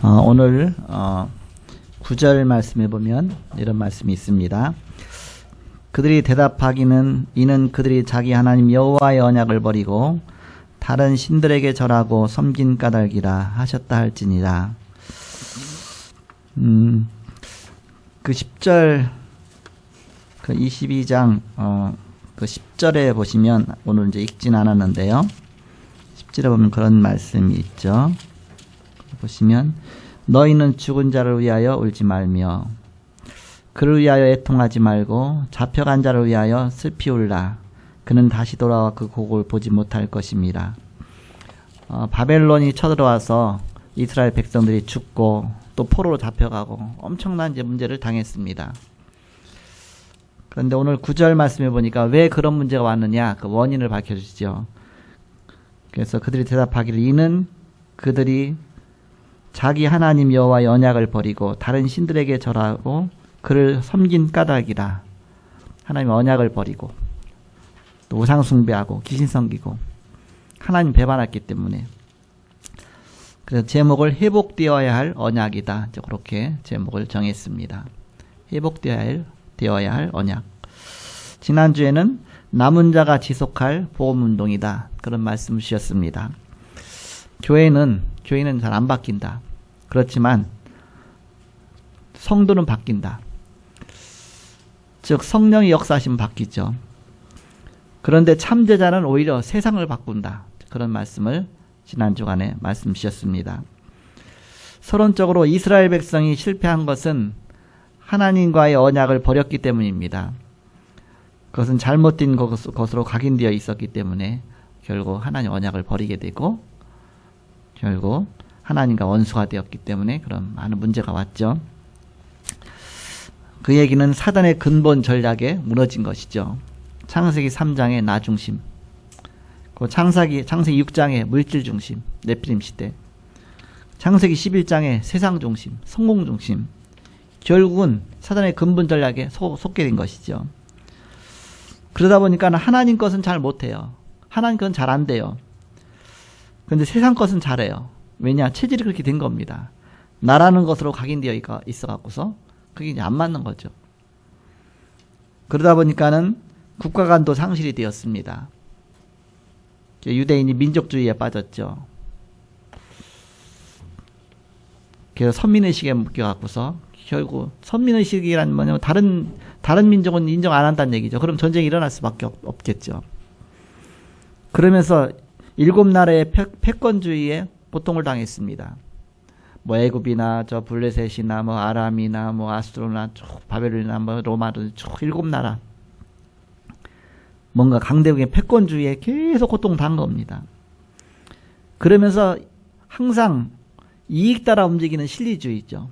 오늘 9절 말씀에 보면 이런 말씀이 있습니다. 그들이 대답하기는 이는 그들이 자기 하나님 여호와의 언약을 버리고 다른 신들에게 절하고 섬긴 까닭이라 하셨다 할지니라. 그 10절 그 22장 그 10절에 보시면 오늘 이제 읽진 않았는데요. 10절에 보면 그런 말씀이 있죠. 보시면 너희는 죽은 자를 위하여 울지 말며 그를 위하여 애통하지 말고 잡혀간 자를 위하여 슬피 울라. 그는 다시 돌아와 그 곡을 보지 못할 것입니다. 바벨론이 쳐들어와서 이스라엘 백성들이 죽고 또 포로로 잡혀가고 엄청난 이제 문제를 당했습니다. 그런데 오늘 9절 말씀해 보니까 왜 그런 문제가 왔느냐 그 원인을 밝혀주시죠. 그래서 그들이 대답하기를 이는 그들이 자기 하나님 여호와의 언약을 버리고 다른 신들에게 절하고 그를 섬긴 까닭이라. 하나님의 언약을 버리고 또 우상 숭배하고 귀신 섬기고 하나님 배반했기 때문에. 그래서 제목을 회복되어야 할 언약이다. 이제 그렇게 제목을 정했습니다. 회복되어야 할 언약. 지난주에는 남은 자가 지속할 보험운동이다. 그런 말씀을 주셨습니다. 교회는 잘 안 바뀐다. 그렇지만 성도는 바뀐다. 즉 성령의 역사하시면 바뀌죠. 그런데 참제자는 오히려 세상을 바꾼다. 그런 말씀을 지난 주간에 말씀 주셨습니다. 서론적으로 이스라엘 백성이 실패한 것은 하나님과의 언약을 버렸기 때문입니다. 그것은 잘못된 것으로 각인되어 있었기 때문에 결국 하나님 언약을 버리게 되고 결국 하나님과 원수가 되었기 때문에 그런 많은 문제가 왔죠. 그 얘기는 사단의 근본 전략에 무너진 것이죠. 창세기 3장의 나 중심, 창세기 6장의 물질 중심, 네피림 시대, 창세기 11장의 세상 중심, 성공 중심, 결국은 사단의 근본 전략에 속게 된 것이죠. 그러다 보니까 하나님 것은 잘 못해요. 하나님 것은 잘 안 돼요. 그런데 세상 것은 잘해요. 왜냐? 체질이 그렇게 된 겁니다. 나라는 것으로 각인되어 있어갖고서 그게 이제 안 맞는 거죠. 그러다 보니까는 국가 간도 상실이 되었습니다. 유대인이 민족주의에 빠졌죠. 그래서 선민의식에 묶여갖고서 결국 선민의식이란 뭐냐면 다른 민족은 인정 안 한다는 얘기죠. 그럼 전쟁이 일어날 수밖에 없겠죠. 그러면서 7나라의 패권주의에 고통을 당했습니다. 뭐 애굽이나 저 블레셋이나 뭐 아람이나 뭐 아수르나 쭉 바벨론이나 뭐 로마도 쭉 7나라 뭔가 강대국의 패권주의에 계속 고통당한 겁니다. 그러면서 항상 이익 따라 움직이는 실리주의죠.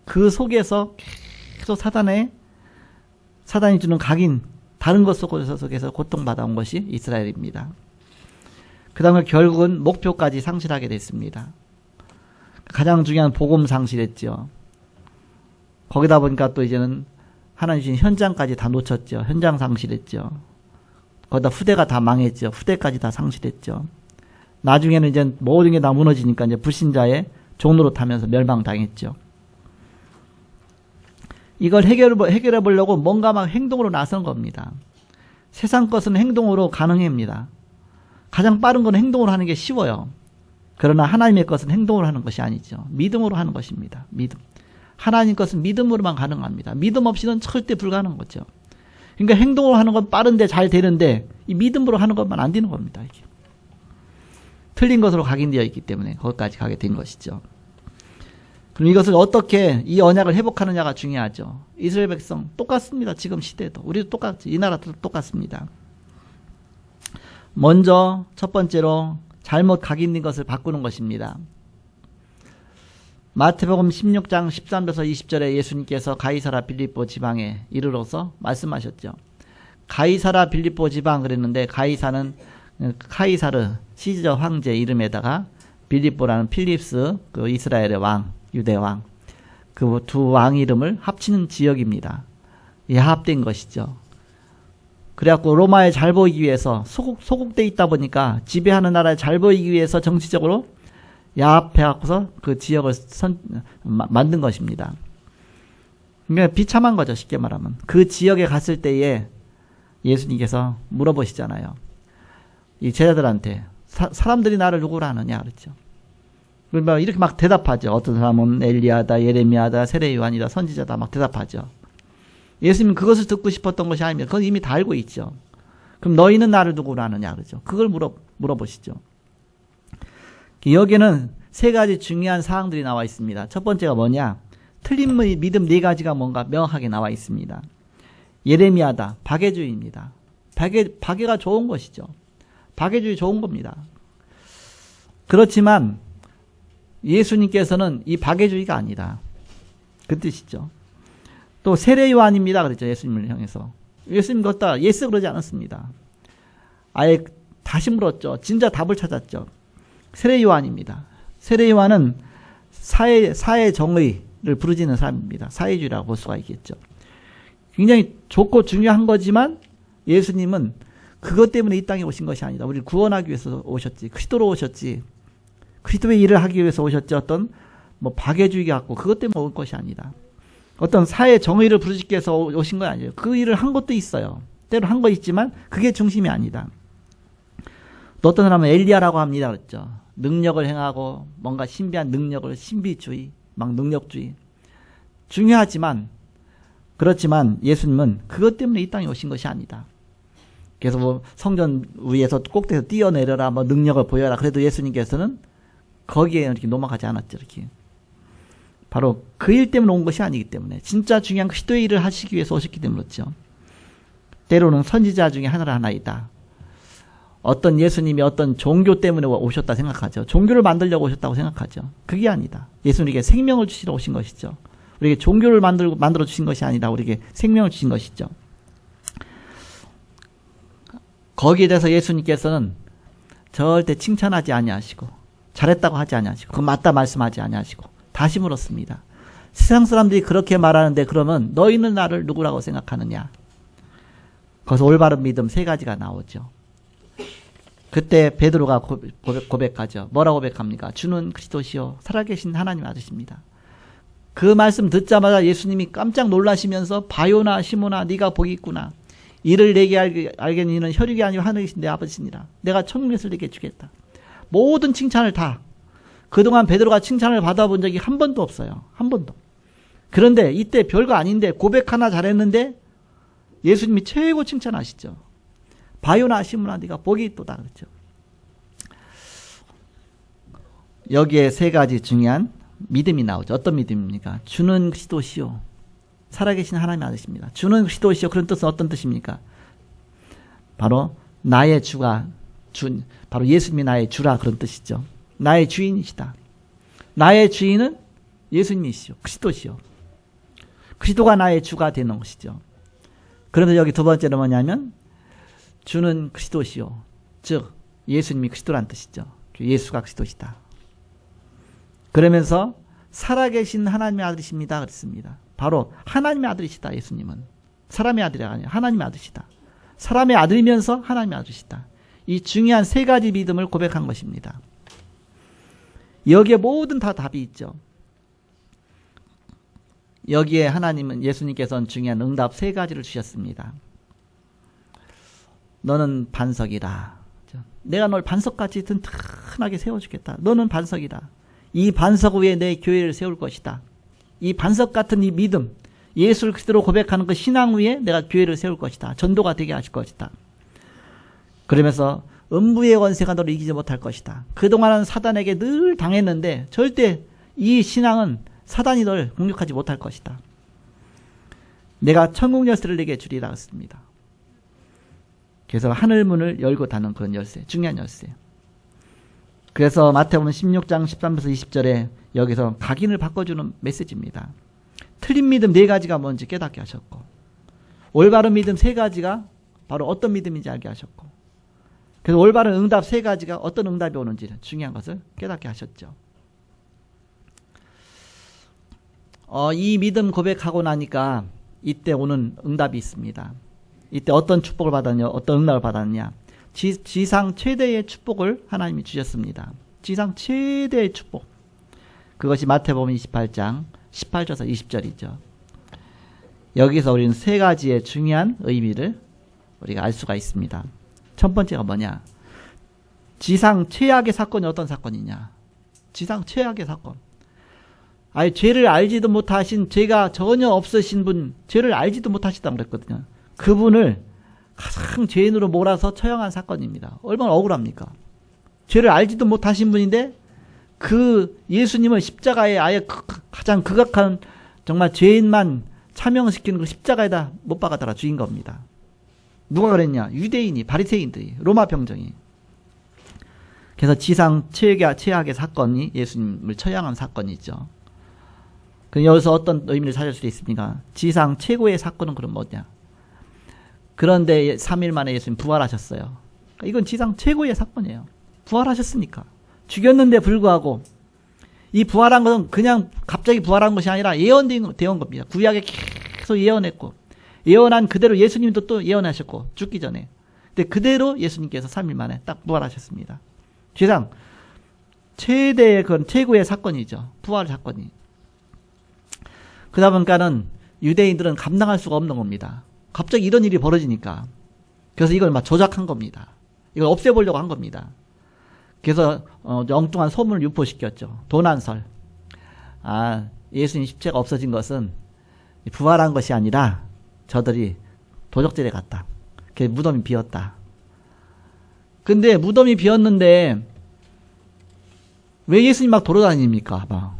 그 속에서 계속 사단이 주는 각인 다른 것 속에서 고통받아 온 것이 이스라엘입니다. 그 다음에 결국은 목표까지 상실하게 됐습니다. 가장 중요한 복음 상실했죠. 거기다 보니까 또 이제는 하나님 주신 현장까지 다 놓쳤죠. 현장 상실했죠. 거기다 후대가 다 망했죠. 후대까지 다 상실했죠. 나중에는 이제 모든 게 다 무너지니까 이제 불신자의 종로로 타면서 멸망당했죠. 이걸 해결해 보려고 뭔가 막 행동으로 나선 겁니다. 세상 것은 행동으로 가능합니다. 가장 빠른 건 행동으로 하는 게 쉬워요. 그러나 하나님의 것은 행동으로 하는 것이 아니죠. 믿음으로 하는 것입니다. 믿음. 하나님 것은 믿음으로만 가능합니다. 믿음 없이는 절대 불가능한 거죠. 그러니까 행동으로 하는 건 빠른데 잘 되는데 이 믿음으로 하는 것만 안 되는 겁니다. 이게. 틀린 것으로 각인되어 있기 때문에 거기까지 가게 된 것이죠. 그럼 이것을 어떻게 이 언약을 회복하느냐가 중요하죠. 이스라엘 백성 똑같습니다. 지금 시대도. 우리도 똑같지. 이 나라도 똑같습니다. 먼저 첫 번째로 잘못 각인된 것을 바꾸는 것입니다. 마태복음 16장 13절에서 20절에 예수님께서 가이사라 빌립보 지방에 이르러서 말씀하셨죠. 가이사라 빌립보 지방 그랬는데 가이사는 카이사르 시저 황제 이름에다가 빌립보라는 필립스 그 이스라엘의 왕 유대 왕 그 두 왕 이름을 합치는 지역입니다. 이 합된 것이죠. 그래갖고 로마에 잘 보이기 위해서 소국돼 있다 보니까 지배하는 나라에 잘 보이기 위해서 정치적으로 야합해갖고서 그 지역을 만든 것입니다. 그러니까 비참한 거죠. 쉽게 말하면. 그 지역에 갔을 때에 예수님께서 물어보시잖아요. 이 제자들한테 사람들이 나를 누구로 아느냐 그랬죠. 그러면 이렇게 막 대답하죠. 어떤 사람은 엘리야다, 예레미야다, 세례 요한이다, 선지자다 막 대답하죠. 예수님은 그것을 듣고 싶었던 것이 아닙니다. 그건 이미 다 알고 있죠. 그럼 너희는 나를 누구로 아느냐 그러죠. 그걸 물어보시죠. 여기에는 세 가지 중요한 사항들이 나와 있습니다. 첫 번째가 뭐냐? 틀린 믿음 네 가지가 뭔가 명확하게 나와 있습니다. 예레미야다, 박애주의입니다. 박애가 좋은 것이죠. 박애주의 좋은 겁니다. 그렇지만 예수님께서는 이 박애주의가 아니다. 그 뜻이죠. 또 세례 요한입니다. 그랬죠. 예수님을 향해서. 예수님 걷다 예스 그러지 않았습니다. 아예 다시 물었죠. 진짜 답을 찾았죠. 세례 요한입니다. 세례 요한은 사회 정의를 부르짖는 사람입니다. 사회주의라고 볼 수가 있겠죠. 굉장히 좋고 중요한 거지만 예수님은 그것 때문에 이 땅에 오신 것이 아니다. 우리를 구원하기 위해서 오셨지. 그리스도로 오셨지. 그리스도의 일을 하기 위해서 오셨지. 어떤 박애주의 갖고 그것 때문에 올 것이 아니다. 어떤 사회 정의를 부르짖기 위해서 오신 거 아니에요. 그 일을 한 것도 있어요. 때로 한 거 있지만 그게 중심이 아니다. 또 어떤 사람은 엘리야라고 합니다. 그랬죠. 능력을 행하고 뭔가 신비한 능력을 신비주의, 막 능력주의. 중요하지만 그렇지만 예수님은 그것 때문에 이 땅에 오신 것이 아니다. 그래서 성전 위에서 꼭대기에서 뛰어내려라, 능력을 보여라. 그래도 예수님께서는 거기에 이렇게 넘어가지 않았죠. 이렇게. 바로 그 일 때문에 온 것이 아니기 때문에 진짜 중요한 그리스도의 일을 하시기 위해서 오셨기 때문에 그렇죠. 때로는 선지자 중에 하나이다. 어떤 예수님이 어떤 종교 때문에 오셨다 생각하죠. 종교를 만들려고 오셨다고 생각하죠. 그게 아니다. 예수님에게 생명을 주시러 오신 것이죠. 우리에게 종교를 만들어 주신 것이 아니다. 우리에게 생명을 주신 것이죠. 거기에 대해서 예수님께서는 절대 칭찬하지 아니하시고 잘했다고 하지 아니하시고 그거 맞다 말씀하지 아니하시고 다시 물었습니다. 세상 사람들이 그렇게 말하는데 그러면 너희는 나를 누구라고 생각하느냐? 거기서 올바른 믿음 세 가지가 나오죠. 그때 베드로가 고백하죠. 뭐라고 고백합니까? 주는 그리스도시요 살아계신 하나님 아들이십니다. 그 말씀 듣자마자 예수님이 깜짝 놀라시면서 바요나 시몬아 네가 복이 있구나. 이를 내게 알겠니 이는 혈육이 아니고 하늘이신 내 아버지시니라. 내가 천국에서 내게 주겠다. 모든 칭찬을 다 그동안 베드로가 칭찬을 받아본 적이 한 번도 없어요. 한 번도. 그런데 이때 별거 아닌데 고백 하나 잘했는데 예수님이 최고 칭찬하시죠. 바요나 시몬아 네가 복이 있도다 그렇죠. 여기에 세 가지 중요한 믿음이 나오죠. 어떤 믿음입니까? 주는 그리스도시요 살아계신 하나님의 아들이십니다. 주는 그리스도시요 그런 뜻은 어떤 뜻입니까? 바로 나의 주가 바로 예수님이 나의 주라 그런 뜻이죠. 나의 주인이시다. 나의 주인은 예수님이시죠. 그리스도시요. 그리스도가 나의 주가 되는 것이죠. 그런데 여기 두 번째는 뭐냐면 주는 그리스도시요. 즉 예수님이 그리스도란 뜻이죠. 예수가 그리스도시다. 그러면서 살아계신 하나님의 아들이십니다. 그랬습니다. 바로 하나님의 아들이시다. 예수님은. 사람의 아들이 아니라 하나님의 아들이시다. 사람의 아들이면서 하나님의 아들이시다. 이 중요한 세 가지 믿음을 고백한 것입니다. 여기에 모든 다 답이 있죠. 여기에 하나님은 예수님께서는 중요한 응답 세 가지를 주셨습니다. 너는 반석이다. 내가 널 반석같이 튼튼하게 세워주겠다. 너는 반석이다. 이 반석 위에 내 교회를 세울 것이다. 이 반석 같은 이 믿음, 예수를 그리스도로 고백하는 그 신앙 위에 내가 교회를 세울 것이다. 전도가 되게 하실 것이다. 그러면서 음부의 권세가 너를 이기지 못할 것이다. 그동안은 사단에게 늘 당했는데 절대 이 신앙은 사단이 널 공격하지 못할 것이다. 내가 천국 열쇠를 내게 주리라 했습니다. 그래서 하늘 문을 열고 닫는 그런 열쇠, 중요한 열쇠. 그래서 마태복음 16장 13절에서 20절에 여기서 각인을 바꿔주는 메시지입니다. 틀린 믿음 네 가지가 뭔지 깨닫게 하셨고 올바른 믿음 세 가지가 바로 어떤 믿음인지 알게 하셨고 그래서 올바른 응답 세 가지가 어떤 응답이 오는지 중요한 것을 깨닫게 하셨죠. 이 믿음 고백하고 나니까 이때 오는 응답이 있습니다. 이때 어떤 축복을 받았냐, 어떤 응답을 받았냐. 지상 최대의 축복을 하나님이 주셨습니다. 지상 최대의 축복. 그것이 마태복음 28장 18절에서 20절이죠. 여기서 우리는 세 가지의 중요한 의미를 우리가 알 수가 있습니다. 첫 번째가 뭐냐? 지상 최악의 사건이 어떤 사건이냐? 지상 최악의 사건. 아예 죄를 알지도 못하신, 죄가 전혀 없으신 분, 죄를 알지도 못하시다고 그랬거든요. 그분을 가장 죄인으로 몰아서 처형한 사건입니다. 얼마나 억울합니까? 죄를 알지도 못하신 분인데 그 예수님을 십자가에 아예 가장 극악한 정말 죄인만 참형시키는 그 십자가에다 못 박아달라 죽인 겁니다. 누가 그랬냐? 유대인이, 바리새인들이, 로마 병정이. 그래서 지상 최악의 사건이 예수님을 처형한 사건이죠. 그럼 여기서 어떤 의미를 찾을 수 있습니까? 지상 최고의 사건은 그럼 뭐냐? 그런데 3일 만에 예수님 부활하셨어요. 이건 지상 최고의 사건이에요. 부활하셨으니까. 죽였는데 불구하고 이 부활한 것은 그냥 갑자기 부활한 것이 아니라 예언된 겁니다. 구약에 계속 예언했고, 예언한 그대로 예수님도 또 예언하셨고, 죽기 전에. 근데 그대로 예수님께서 3일 만에 딱 부활하셨습니다. 지상 최대의 그런 최고의 사건이죠. 부활 사건이. 그러다 보니까는 유대인들은 감당할 수가 없는 겁니다. 갑자기 이런 일이 벌어지니까. 그래서 이걸 막 조작한 겁니다. 이걸 없애보려고 한 겁니다. 그래서 엉뚱한 소문을 유포시켰죠. 도난설. 아, 예수님 십자가 없어진 것은 부활한 것이 아니라 저들이 도적질에 갔다. 그래서 무덤이 비었다. 근데 무덤이 비었는데 왜 예수님 막 돌아다닙니까? 막.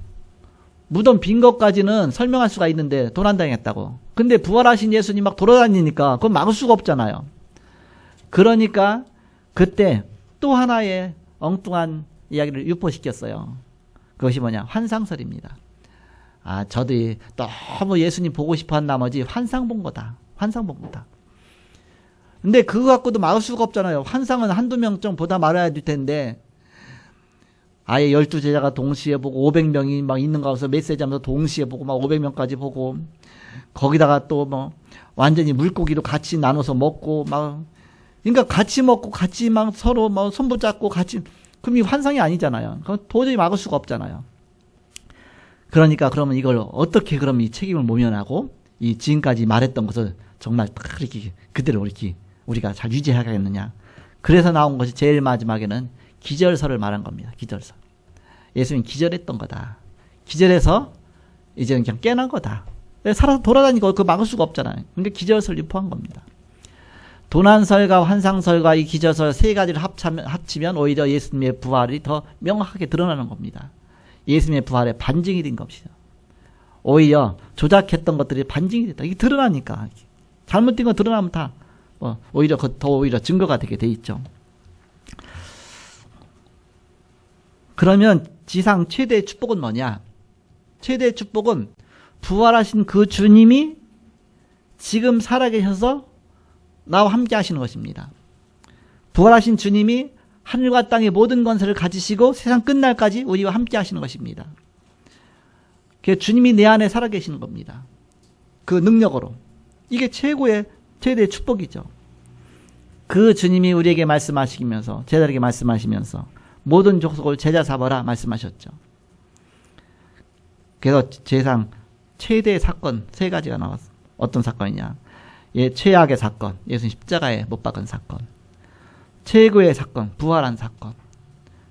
무덤 빈 것까지는 설명할 수가 있는데 도난당했다고. 근데 부활하신 예수님 막 돌아다니니까 그건 막을 수가 없잖아요. 그러니까 그때 또 하나의 엉뚱한 이야기를 유포시켰어요. 그것이 뭐냐? 환상설입니다. 아, 저도 너무 예수님 보고 싶어 한 나머지 환상 본 거다. 환상 본 거다. 근데 그거 갖고도 막을 수가 없잖아요. 환상은 한두 명 좀 보다 말아야 될 텐데 아예 12제자가 동시에 보고 500명이 막 있는 가운데서 메시지 하면서 동시에 보고 막 500명까지 보고 거기다가 또 뭐 완전히 물고기로 같이 나눠서 먹고 막 그러니까 같이 먹고 같이 막 서로 뭐 손붙잡고 같이 그럼 이 환상이 아니잖아요. 그건 도저히 막을 수가 없잖아요. 그러니까 그러면 이걸 어떻게 그럼 이 책임을 모면하고 이 지금까지 말했던 것을 정말 딱 이렇게 그대로 이렇게 우리가 잘 유지하겠느냐. 그래서 나온 것이 제일 마지막에는 기절설을 말한 겁니다. 기절설. 예수님 기절했던 거다. 기절해서 이제는 그냥 깨난 거다. 살아서 돌아다니고 그거 막을 수가 없잖아요. 그러니까 기절설 유포한 겁니다. 도난설과 환상설과 이 기절설 세 가지를 합치면 오히려 예수님의 부활이 더 명확하게 드러나는 겁니다. 예수님의 부활에 반증이 된 것이죠. 오히려 조작했던 것들이 반증이 됐다. 이게 드러나니까. 잘못된 거 드러나면 다 오히려 더 오히려 증거가 되게 돼 있죠. 그러면 지상 최대의 축복은 뭐냐? 최대의 축복은 부활하신 그 주님이 지금 살아계셔서 나와 함께 하시는 것입니다. 부활하신 주님이 하늘과 땅의 모든 권세를 가지시고 세상 끝날까지 우리와 함께 하시는 것입니다. 그 주님이 내 안에 살아계시는 겁니다. 그 능력으로. 이게 최대의 축복이죠. 그 주님이 우리에게 말씀하시면서 제자들에게 말씀하시면서 모든 족속을 제자 삼으라 말씀하셨죠. 그래서 세상 최대의 사건 세 가지가 나왔어. 어떤 사건이냐? 최악의 사건, 예수님 십자가에 못 박은 사건. 최고의 사건, 부활한 사건.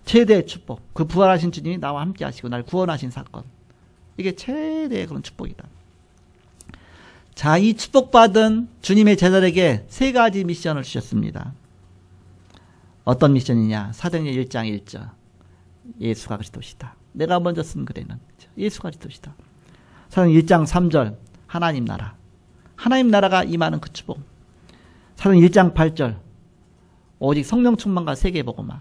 최대의 축복, 그 부활하신 주님이 나와 함께 하시고 날 구원하신 사건. 이게 최대의 그런 축복이다. 자, 이 축복받은 주님의 제자들에게 세 가지 미션을 주셨습니다. 어떤 미션이냐? 사도행전 1장 1절. 예수가 그리스도시다. 내가 먼저 쓴 글에는 예수가 그리스도시다. 사도행전 1장 3절. 하나님 나라. 하나님 나라가 임하는 그 축복. 사도행전 1장 8절. 오직 성령 충만과 세계 복음화.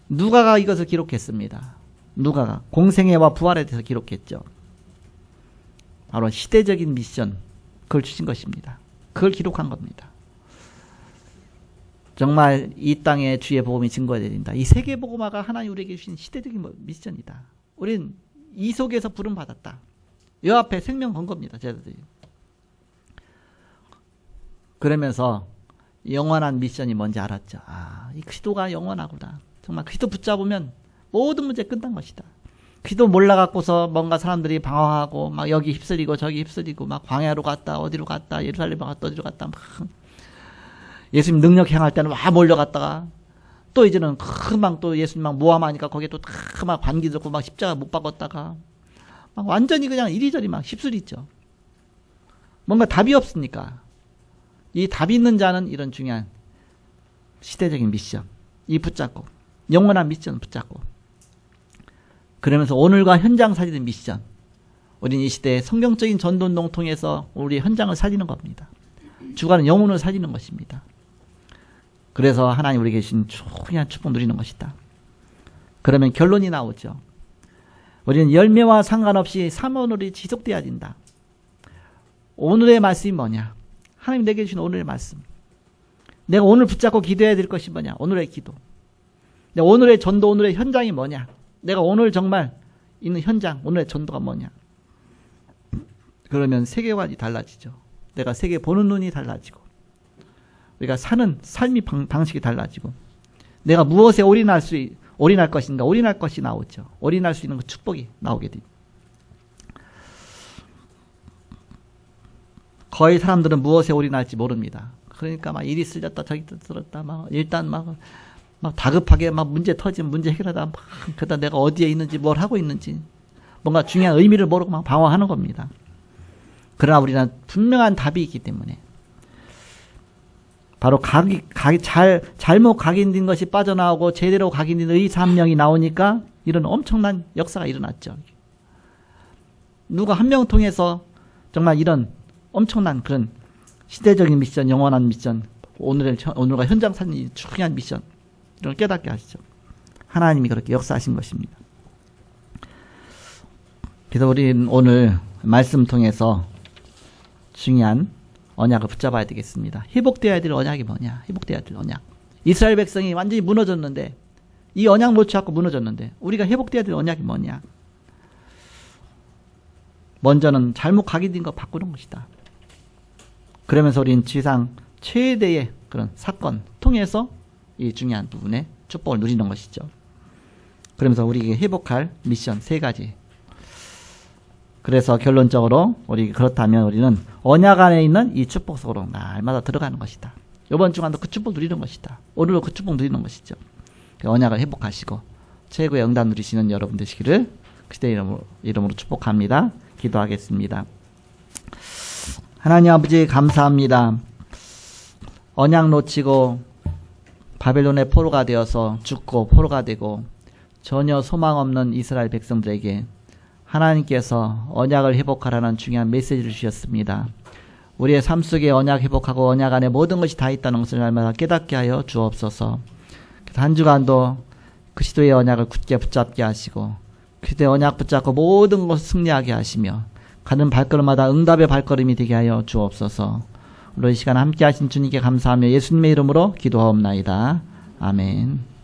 누가가 이것을 기록했습니다. 누가가 공생애와 부활에 대해서 기록했죠. 바로 시대적인 미션, 그걸 주신 것입니다. 그걸 기록한 겁니다. 정말 이 땅에 주의 복음이 증거해야 된다. 이 세계 복음화가 하나님 우리에게 주신 시대적인 미션이다. 우린 이 속에서 부름 받았다. 이 앞에 생명 건 겁니다. 제자들이. 그러면서 영원한 미션이 뭔지 알았죠. 아, 이 기도가 영원하구나. 정말 그리스도 붙잡으면 모든 문제 끝난 것이다. 그리스도 몰라갖고서 뭔가 사람들이 방황하고 막 여기 휩쓸리고 저기 휩쓸리고 막 광야로 갔다 어디로 갔다 예루살렘 갔다 어디로 갔다 막 예수님 능력 행할 때는 와 몰려갔다가 또 이제는 금방 또 예수님 막 모함하니까 거기에 또 막 반기 들고 막 십자가 못 박았다가 막 완전히 그냥 이리저리 막 휩쓸리죠. 뭔가 답이 없으니까 이 답이 있는 자는 이런 중요한 시대적인 미션 이 붙잡고 영원한 미션 붙잡고 그러면서 오늘과 현장 살리는 미션 우리는 이 시대에 성경적인 전도운동 통해서 우리 현장을 살리는 겁니다. 주관은 영혼을 살리는 것입니다. 그래서 하나님 우리 계신 중요한 축복 누리는 것이다. 그러면 결론이 나오죠. 우리는 열매와 상관없이 사모놀이 지속돼야 된다. 오늘의 말씀이 뭐냐? 하나님 내게 주신 오늘의 말씀. 내가 오늘 붙잡고 기도해야 될 것이 뭐냐? 오늘의 기도. 내가 오늘의 전도, 오늘의 현장이 뭐냐? 내가 오늘 정말 있는 현장, 오늘의 전도가 뭐냐? 그러면 세계관이 달라지죠. 내가 세계 보는 눈이 달라지고 우리가 사는 삶의 방식이 달라지고 내가 무엇에 올인할 것인가? 올인할 것이 나오죠. 올인할 수 있는 그 축복이 나오게 됩니다. 거의 사람들은 무엇에 올인할지 모릅니다. 그러니까 막 이리 쓸렸다 저기 쓸렸다 막 일단 막 다급하게 막 문제 터지면 문제 해결하다 막 그러다 내가 어디에 있는지 뭘 하고 있는지 뭔가 중요한 의미를 모르고 막 방황하는 겁니다. 그러나 우리는 분명한 답이 있기 때문에 바로 잘못 각인된 것이 빠져나오고 제대로 각인된 의사 한 명이 나오니까 이런 엄청난 역사가 일어났죠. 누가 한 명 통해서 정말 이런 엄청난 그런 시대적인 미션, 영원한 미션, 오늘과 현장 살리는 중요한 미션 이런 걸 깨닫게 하시죠. 하나님이 그렇게 역사하신 것입니다. 그래서 우리는 오늘 말씀 통해서 중요한 언약을 붙잡아야 되겠습니다. 회복되어야 될 언약이 뭐냐? 회복되어야 될 언약. 이스라엘 백성이 완전히 무너졌는데 이 언약 놓치고 무너졌는데 우리가 회복되어야 될 언약이 뭐냐? 먼저는 잘못 각인된 거 바꾸는 것이다. 그러면서 우리는 지상 최대의 그런 사건 통해서 이 중요한 부분에 축복을 누리는 것이죠. 그러면서 우리에게 회복할 미션 3가지. 그래서 결론적으로 우리 그렇다면 우리는 언약 안에 있는 이 축복 속으로 날마다 들어가는 것이다. 이번 주간도 그 축복 누리는 것이다. 오늘도 그 축복 누리는 것이죠. 언약을 회복하시고 최고의 응답 누리시는 여러분 되시기를 그리스도의 이름으로 축복합니다. 기도하겠습니다. 하나님 아버지 감사합니다. 언약 놓치고 바벨론의 포로가 되어서 죽고 포로가 되고 전혀 소망 없는 이스라엘 백성들에게 하나님께서 언약을 회복하라는 중요한 메시지를 주셨습니다. 우리의 삶 속에 언약 회복하고 언약 안에 모든 것이 다 있다는 것을 날마다 깨닫게 하여 주옵소서. 한 주간도 그리스도의 언약을 굳게 붙잡게 하시고 그리스도의 언약 붙잡고 모든 것을 승리하게 하시며 가는 발걸음마다 응답의 발걸음이 되게 하여 주옵소서. 오늘 이 시간 함께 하신 주님께 감사하며 예수님의 이름으로 기도하옵나이다. 아멘.